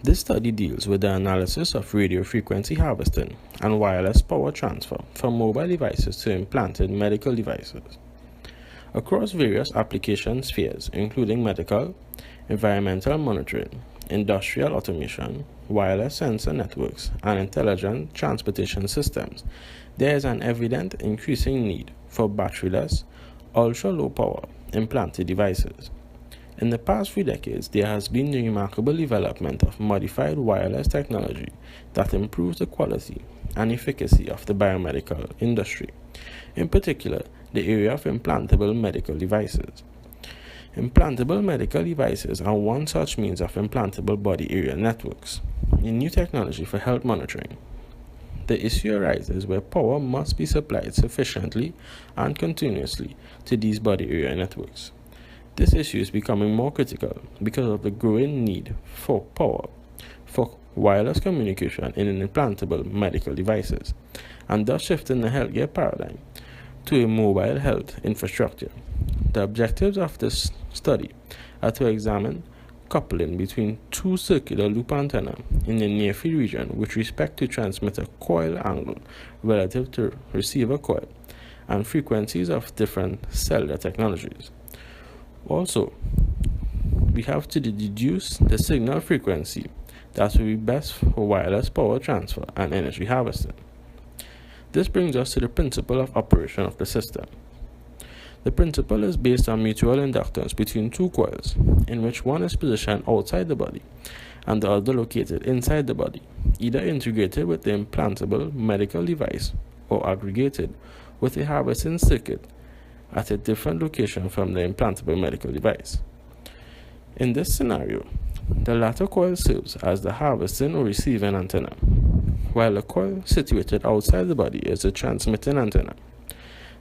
This study deals with the analysis of radio frequency harvesting and wireless power transfer from mobile devices to implanted medical devices. Across various application spheres, including medical, environmental monitoring, industrial automation, wireless sensor networks, and intelligent transportation systems, there is an evident increasing need for batteryless, ultra-low power implanted devices. In the past few decades, there has been the remarkable development of modified wireless technology that improves the quality and efficacy of the biomedical industry, in particular, the area of implantable medical devices. Implantable medical devices are one such means of implantable body area networks, a new technology for health monitoring. The issue arises where power must be supplied sufficiently and continuously to these body area networks. This issue is becoming more critical because of the growing need for power for wireless communication in implantable medical devices, and thus shifting the healthcare paradigm to a mobile health infrastructure. The objectives of this study are to examine coupling between two circular loop antennae in the near field region with respect to transmitter coil angle relative to receiver coil and frequencies of different cellular technologies. Also, we have to deduce the signal frequency that will be best for wireless power transfer and energy harvesting. This brings us to the principle of operation of the system. The principle is based on mutual inductance between two coils, in which one is positioned outside the body and the other located inside the body, either integrated with the implantable medical device or aggregated with a harvesting circuit at a different location from the implantable medical device. In this scenario, the latter coil serves as the harvesting or receiving antenna, while the coil situated outside the body is the transmitting antenna.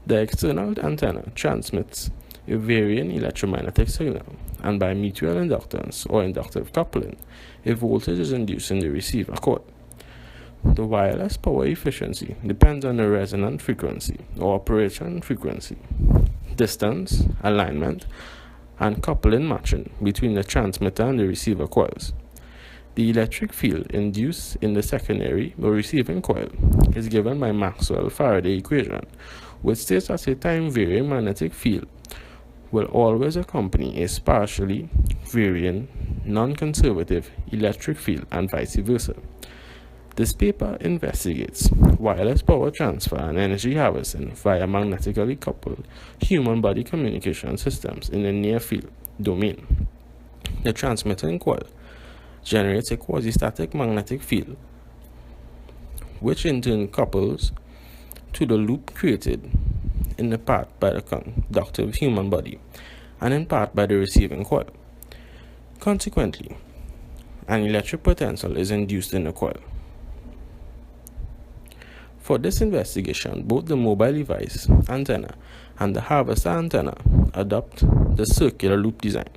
The external antenna transmits a varying electromagnetic signal, and by mutual inductance or inductive coupling, a voltage is induced in the receiver coil. The wireless power efficiency depends on the resonant frequency or operation frequency, distance, alignment, and coupling matching between the transmitter and the receiver coils. The electric field induced in the secondary or receiving coil is given by Maxwell-Faraday equation, which states that a time-varying magnetic field will always accompany a spatially varying, non-conservative electric field and vice versa. This paper investigates wireless power transfer and energy harvesting via magnetically coupled human body communication systems in the near field domain. The transmitting coil generates a quasi-static magnetic field, which in turn couples to the loop created in the part by the conductive human body and in part by the receiving coil. Consequently, an electric potential is induced in the coil. For this investigation, both the mobile device antenna and the harvester antenna adopt the circular loop design.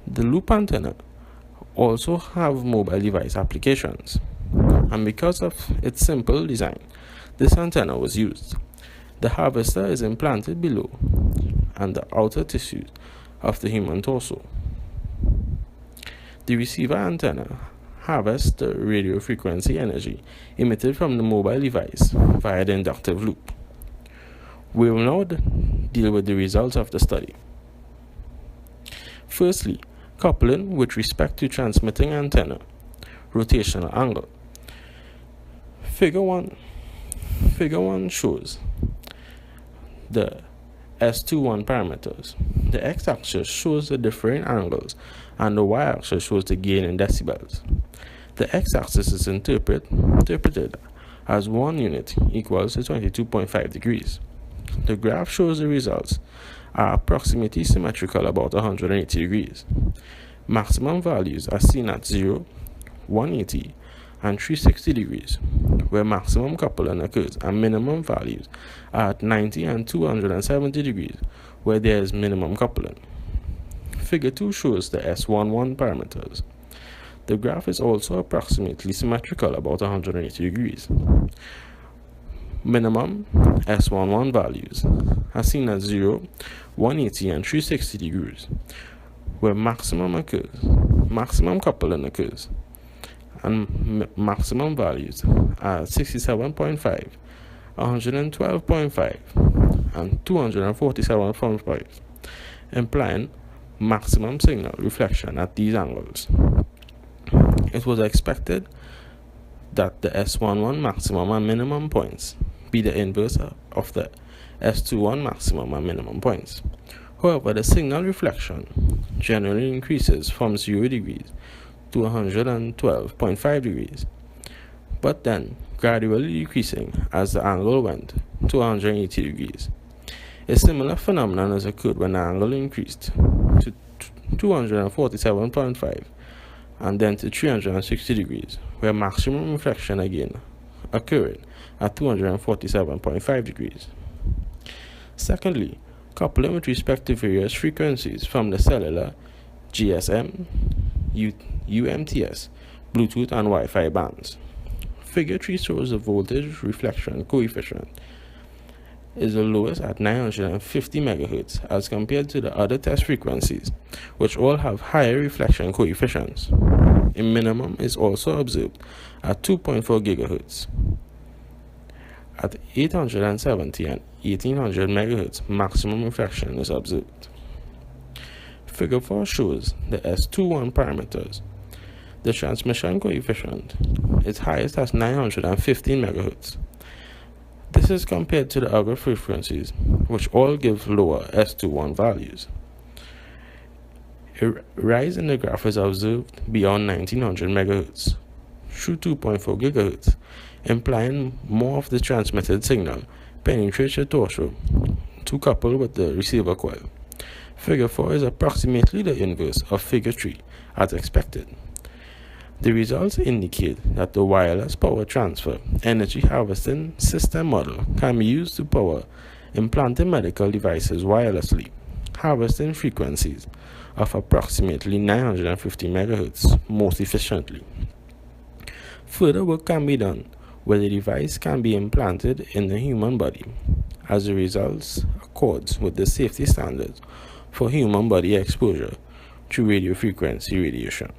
The loop antenna also have mobile device applications, and because of its simple design, this antenna was used. The harvester is implanted below and the outer tissue of the human torso. The receiver antenna harvests the radio frequency energy emitted from the mobile device via the inductive loop. We will now deal with the results of the study. Firstly, coupling with respect to transmitting antenna, rotational angle. Figure 1 shows the S21 parameters. The x-axis shows the differing angles and the y-axis shows the gain in decibels. The x-axis is interpreted as 1 unit equals to 22.5 degrees. The graph shows the results are approximately symmetrical about 180 degrees. Maximum values are seen at 0, 180, and 360 degrees, where maximum coupling occurs, and minimum values are at 90 and 270 degrees, where there is minimum coupling. Figure 2 shows the S11 parameters. The graph is also approximately symmetrical about 180 degrees. Minimum S11 values are seen at 0, 180, and 360 degrees, where maximum occurs. maximum coupling occurs, and maximum values are 67.5, 112.5, and 247.5, implying maximum signal reflection at these angles. It was expected that the S11 maximum and minimum points be the inverse of the S21 maximum and minimum points. However, the signal reflection generally increases from 0 degrees to 112.5 degrees, but then gradually decreasing as the angle went to 180 degrees. A similar phenomenon has occurred when the angle increased to 247.5 and then to 360 degrees, where maximum reflection again occurred at 247.5 degrees. Secondly, coupling with respect to various frequencies from the cellular, GSM, UMTS, Bluetooth, and Wi-Fi bands. Figure 3 shows the voltage reflection coefficient is the lowest at 950 MHz as compared to the other test frequencies, which all have higher reflection coefficients. A minimum is also observed at 2.4 GHz. At 870 and 1800 MHz, maximum reflection is observed. Figure 4 shows the S21 parameters. The transmission coefficient is highest at 915 MHz. This is compared to the other frequencies, which all give lower S21 values. A rise in the graph is observed beyond 1900 MHz through 2.4 GHz, implying more of the transmitted signal penetrates the torso to couple with the receiver coil. Figure 4 is approximately the inverse of Figure 3, as expected. The results indicate that the wireless power transfer energy harvesting system model can be used to power implanted medical devices wirelessly, harvesting frequencies of approximately 950 MHz most efficiently. Further work can be done where the device can be implanted in the human body, as the results accords with the safety standards for human body exposure to radiofrequency radiation.